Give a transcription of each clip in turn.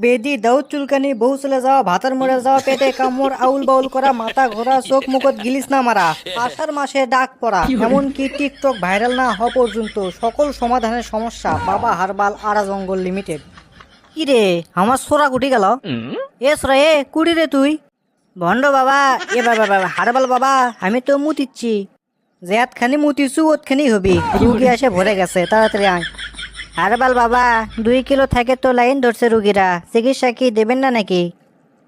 বেদি, দাউদ চুলকানি, বউ চলে যাওয়া, ভাতার মরে যাওয়া, পেটে কামড়, আউল বাউল করা, মাথা ঘোরা, চোখ মুখত গিলিস না মারা, আষাঢ় মাসে ডাক পড়া, এমনকি টিকটক ভাইরাল না হওয়া পর্যন্ত সকল সমাধানের সমস্যা বাবা হারবাল আরা জঙ্গল লিমিটেড। কি রে আমার সোরা কুটি গেল? এ সোরা এ কুড়ি রে তুই ভণ্ড বাবা। এ বাবা বাবা হারবাল বাবা, আমি তো মুতিচ্ছি, যেতখানি মুতিছু ওতখানি হবি। রুগী এসে ভরে গেছে, তাড়াতাড়ি আয়। হারবাল বাবা 2 কিলো থাকে তো লাইন ধরছে রুগীরা, চিকিৎসা কি দেবেন না নাকি?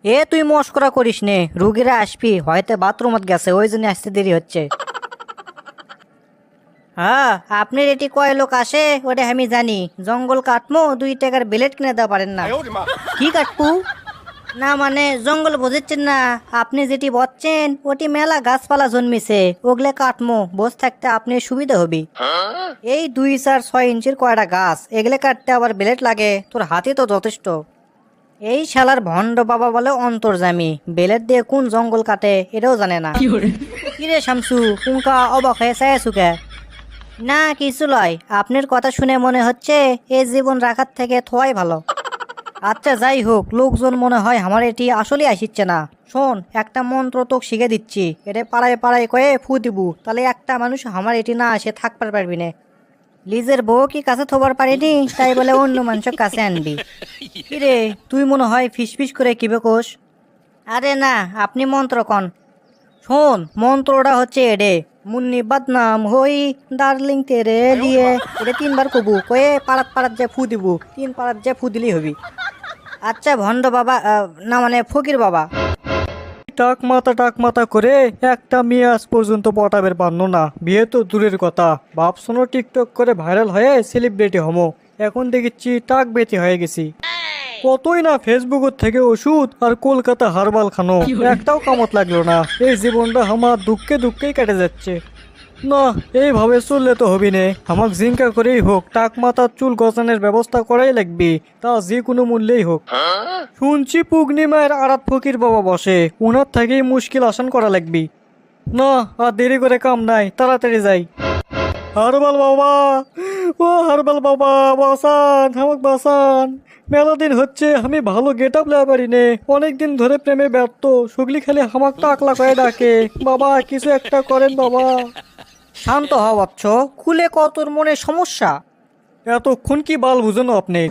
এ তুই মস্করা করিস নে, রুগীরা আসবি, হয়তো বাথরুমত গেছে, ওই জন্য আসতে দেরি হচ্ছে। হ্যাঁ আপনার এটি কয় লোক আসে ওটা আমি জানি, জঙ্গল কাটমো 2 টাকার ব্লেড কিনে দেওয়া পারেন না। কি কাটবো? না মানে জঙ্গল বুঝেছেন না, আপনি যেটি বলছেন ওটি মেলা গাছপালা জন্মেছে, ওগুলো কাটমো, বসে থাকতে আপনি সুবিধা হবে। এই 2, 4, 6 ইঞ্চির কয়টা গাছ, এগুলো কাটতে আবার ব্লেড লাগে, তোর হাতে তো যথেষ্ট। এই শালার ভণ্ড বাবা বলে অন্তর্জামী, ব্লেড দিয়ে কোন জঙ্গল কাটে এটাও জানে না। কিরে শামসু কুঙ্কা অবাক হয়ে চাইছুকে? না কিছু লয়, আপনার কথা শুনে মনে হচ্ছে এই জীবন রাখার থেকে থোয়াই ভালো। আচ্ছা যাই হোক, লোকজন মনে হয় আমার এটি আসলে আসিচ্ছে না। শোন, একটা মন্ত্র তোকে শিখে দিচ্ছি, এটা পাড়ায় পাড়ায় কয়ে ফু দিবু, তাহলে একটা মানুষ আমার এটি না আসে থাকবার পারবি না। লিজের বউ কি কাছে থবার পারিনি, তাই বলে অন্য মানুষের কাছে আনবি? কিরে তুই মনে হয় ফিসফিস করে কিবে কোষ? আরে না, আপনি মন্ত্র কন। শোন, মন্ত্রটা হচ্ছে এডে, মুন্নি বদনাম হই ডার্লিং তেরে লিয়ে, এটা 3 বার কবু, কয়ে পাড়াত পাড়াত যে ফু দিবু, 3 পাড়াত যে ফু দিলেই হবি। আচ্ছা ভণ্ড বাবা, না মানে ফকির বাবা। টাক মাথা করে একটা মেয়ে আজ পর্যন্ত পটাবের পারল না, বিয়ে তো দূরের কথা, ভাবছনো টিকটক করে ভাইরাল হয়ে সেলিব্রিটি হমো, এখন দেখিচ্ছি টাক বেতি হয়ে গেছি। কতই না ফেসবুকের থেকে ওষুধ আর কলকাতা হারবাল খানো, একটাও কামত লাগলো না। এই জীবনটা আমার দুঃখে দুঃখেই কেটে যাচ্ছে। না এইভাবে চললে তো হবি নে, আমাকে জিঙ্কা করেই হোক টাক মাথার চুল গজানোর ব্যবস্থা করাই লাগবে, তা যে কোনো মূল্যেই হোক। শুনছি পূর্ণিমার আরাত ফকির বাবা বসে, ওনার থেকেই মুশকিল আসান করা লাগবে। না আর দেরি করে কাম নাই, তাড়াতাড়ি যাই। হারবাল বাবা, ও হারবাল বাবা বাসান, আমাকে বাসান। মেলা দিন হচ্ছে আমি ভালো গেট আপ লেয়া পারি নে, অনেকদিন ধরে প্রেমে ব্যর্থ, সুগলি খালি আমাকে টাকলা করে ডাকে, বাবা কিছু একটা করেন বাবা। শান্ত হও বাচ্চ, খুলে কতর মনে সমস্যা? এতক্ষণ কি বাল বুঝেন আপনি?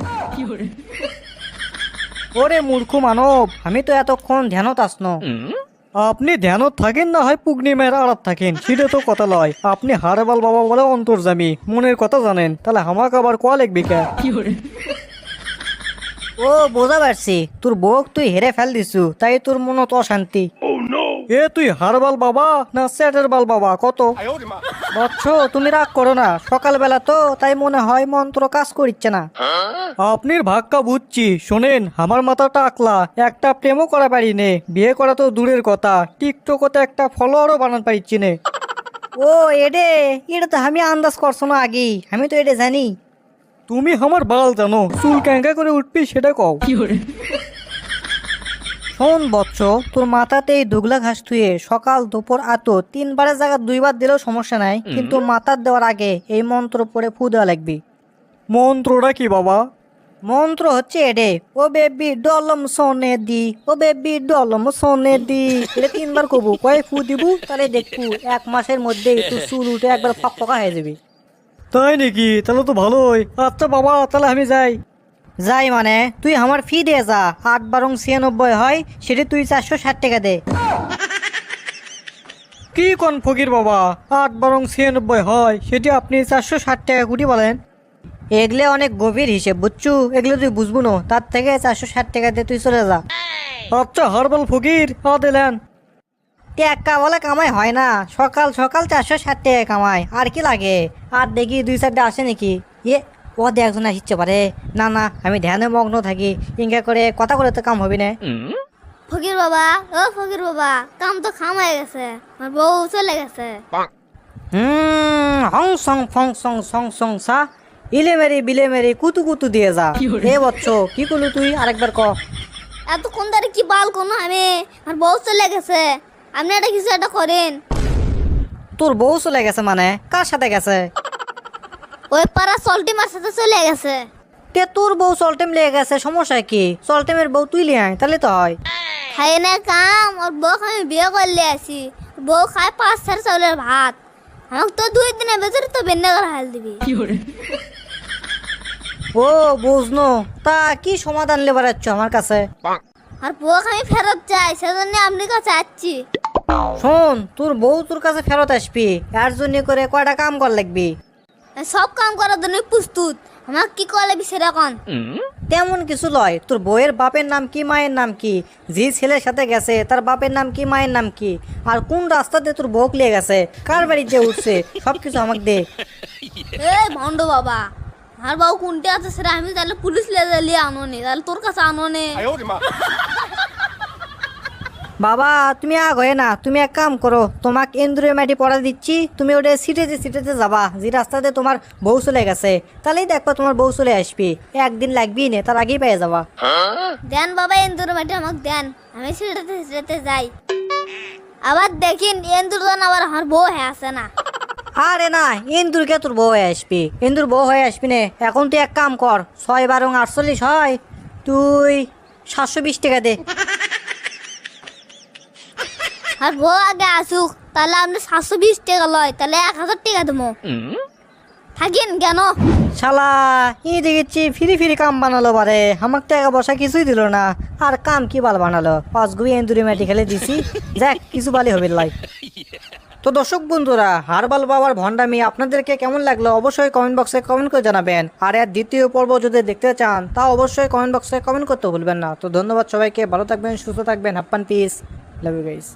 ওরে মূর্খ মানব, আমি তো এতক্ষণ ধ্যানত আসনো। আপনি ধ্যানত থাকেন না হয় পূর্ণিমার আড়াত থাকেন, সেটা তো কথা লয়। আপনি হারবাল বাবা বলে অন্তর্জামী, মনের কথা জানেন, তাহলে আমাকে আবার কোয়া লিখবি কে? ও বোঝা পারছি, তোর বউ তুই হেরে ফেল দিছু, তাই তোর মনে তো অশান্তি। এ তুই হারবাল বাবা না স্যাটের বাল বাবা কত? বৎস তুমি রাগ করো না, সকালবেলা তো তাই মনে হয় মন্ত্র কাজ করিচ্ছে না। আপনির ভাগ্যা বুঝছি, শোনেন আমার মাথাটা আকলা, একটা প্রেমও করা পারি নে, বিয়ে করা তো দূরের কথা, টিকটকতে একটা ফলোয়ারও বানাতে পারিচ্ছি নে। ও এডে, এটা তো আমি আন্দাজ করছো না আগেই, আমি তো এটা জানি। তুমি আমার বাল জানো, চুল ক্যাঙ্কা করে উঠবি সেটা কও। শোন বৎস, তোর মাথাতে এই দুগলা ঘাস থুয়ে সকাল দুপুর আতো 3 বারের জায়গা 2 বার দিলেও সমস্যা নাই, কিন্তু মাথার দেওয়ার আগে এই মন্ত্র পড়ে ফু দেওয়া লাগবি। মন্ত্রটা কি বাবা? মন্ত্র হচ্ছে এডে, ও বেবি ডলম সোনে দি, ও বেবি ডলম সোনে দি, এটা 3 বার কবু, কয়ে ফু দিবু, তাহলে দেখবু 1 মাসের মধ্যেই তোর চুল উঠে একবার ফকফকা হয়ে যাবি। তাই নাকি? তাহলে তো ভালোই। আচ্ছা বাবা তাহলে আমি যাই। যাই মানে তুই আমার ফি দিয়ে যা, 8 বারং 96 হয়, সেটা তুই 460 টাকা দে। কি কোন ফকির বাবা, 8 বারং 96 হয়, সেটি আপনি 460 টাকা কুটি বলেন? এগুলো অনেক গভীর হিসেব বুঝছু, এগুলো তুই বুঝবো না, তার থেকে 460 টাকা দিয়ে তুই চলে যা। আচ্ছা হারবাল ফকির দিলেন। টাকা বলে কামাই হয় না, সকাল সকাল 460 টাকা কামাই, আর কি লাগে? আর দেখি 2-4টা আসে নাকি? এ ও দে একজন আসছে পারে। না না আমি ধ্যানে মগ্ন থাকি, ইঙ্গা করে কথা বলে তো কাম হবে না। ফকির বাবা, ও ফকির বাবা, কাম তো খামায় গেছে, আমার বউ চলে গেছে। হং সং ফং সং সং সং সা, ইলে মেরি বিলে মেরি কুতু কুতু দিয়ে যা। এ বচ্চ কি করলু তুই, আরেকবার ক। এতক্ষণ ধরে কি বাল কোনো আমি, আমার বউ চলে গেছে, আপনি এটা কিছু একটা করেন। তোর বউ চলে গেছে মানে কার সাথে গেছে? ওই পাড়া সল্টি মার সাথে চলে গেছে। তে তোর বউ সলটেম লেগে গেছে, সমস্যা কি? সলটেমের বউ তুই লিয়ে আয়, তাহলে তো হয়। খাই না কাম, ওর বউ আমি বিয়ে করলে আসি, বউ খায় 5 চাউলের ভাত, আমাকে তো 2 দিনের ভেতরে তো বেন্না করে হাল দিবি। ও বুঝনো, তা কি সমাধান লেবার যাচ্ছ আমার কাছে? আর বউ আমি ফেরত চাই, সেজন্য আপনি কাছে আসছি। শোন, তোর বউ তোর কাছে ফেরত আসবি, এর জন্য করে কয়টা কাম কর লাগবি। সব কাম করার জন্য প্রস্তুত, আমাকে কি করে সেটা কোন? তেমন কিছু লয়, তোর বউয়ের বাপের নাম কি, মায়ের নাম কি, যে ছেলের সাথে গেছে তার বাপের নাম কি, মায়ের নাম কি, আর কোন রাস্তাতে তোর বউ লিয়ে গেছে, কার বাড়িতে উঠছে, সবকিছু আমাকে দে। এই ভণ্ড বাবা, আর বাবু কোনটা আছে সেটা আমি তাহলে পুলিশ লিয়ে আনো নে, তাহলে তোর কাছে আনো নে। বাবা তুমি আগ হয়ে না, তুমি এক কাম করো, তোমাকে এন্দুরের মাটি পড়া দিচ্ছি, তুমি ওটা সিটেতে যাবা যে রাস্তাতে তোমার বউ চলে গেছে, তাহলেই দেখবা তোমার বউ চলে আসবি, একদিন লাগবি না, তার আগেই পেয়ে যাবা। দেন বাবা এন্দুর মাটি আমাকে দেন, আমি সিটেতে যাই। আবার দেখিন এন্দুর জন আবার আমার বউ হয়ে আসে না। আরে না, ইন্দুরকে তোর বউ হয়ে আসবি, ইন্দুর বউ হয়ে আসবি না। এখন তুই এক কাম কর, 6 × 48 হয়, তুই 720 টাকা দে। আর বউ আগে আসুক, তাহলে আপনি 720 টাকা লয়, তাহলে 1000 টাকা দেবো। থাকিন কেন? শালা ই দেখেছি ফিরি কাম বানালো বারে, আমাকে টাকা পয়সা কিছুই দিল না, আর কাম কি বাল বানালো, 5 গুই এন্দুরি মাটি খেলে দিছি, যাক কিছু বালি হবে লাই। তো দর্শক বন্ধুরা, হারবাল বাবার ভণ্ডামি আপনাদেরকে কেমন লাগলো অবশ্যই কমেন্ট বক্সে কমেন্ট করে জানাবেন, আর এর দ্বিতীয় পর্ব যদি দেখতে চান তা অবশ্যই কমেন্ট বক্সে কমেন্ট করতে ভুলবেন না। তো ধন্যবাদ সবাইকে, ভালো থাকবেন, সুস্থ থাকবেন, happy peace, love you guys.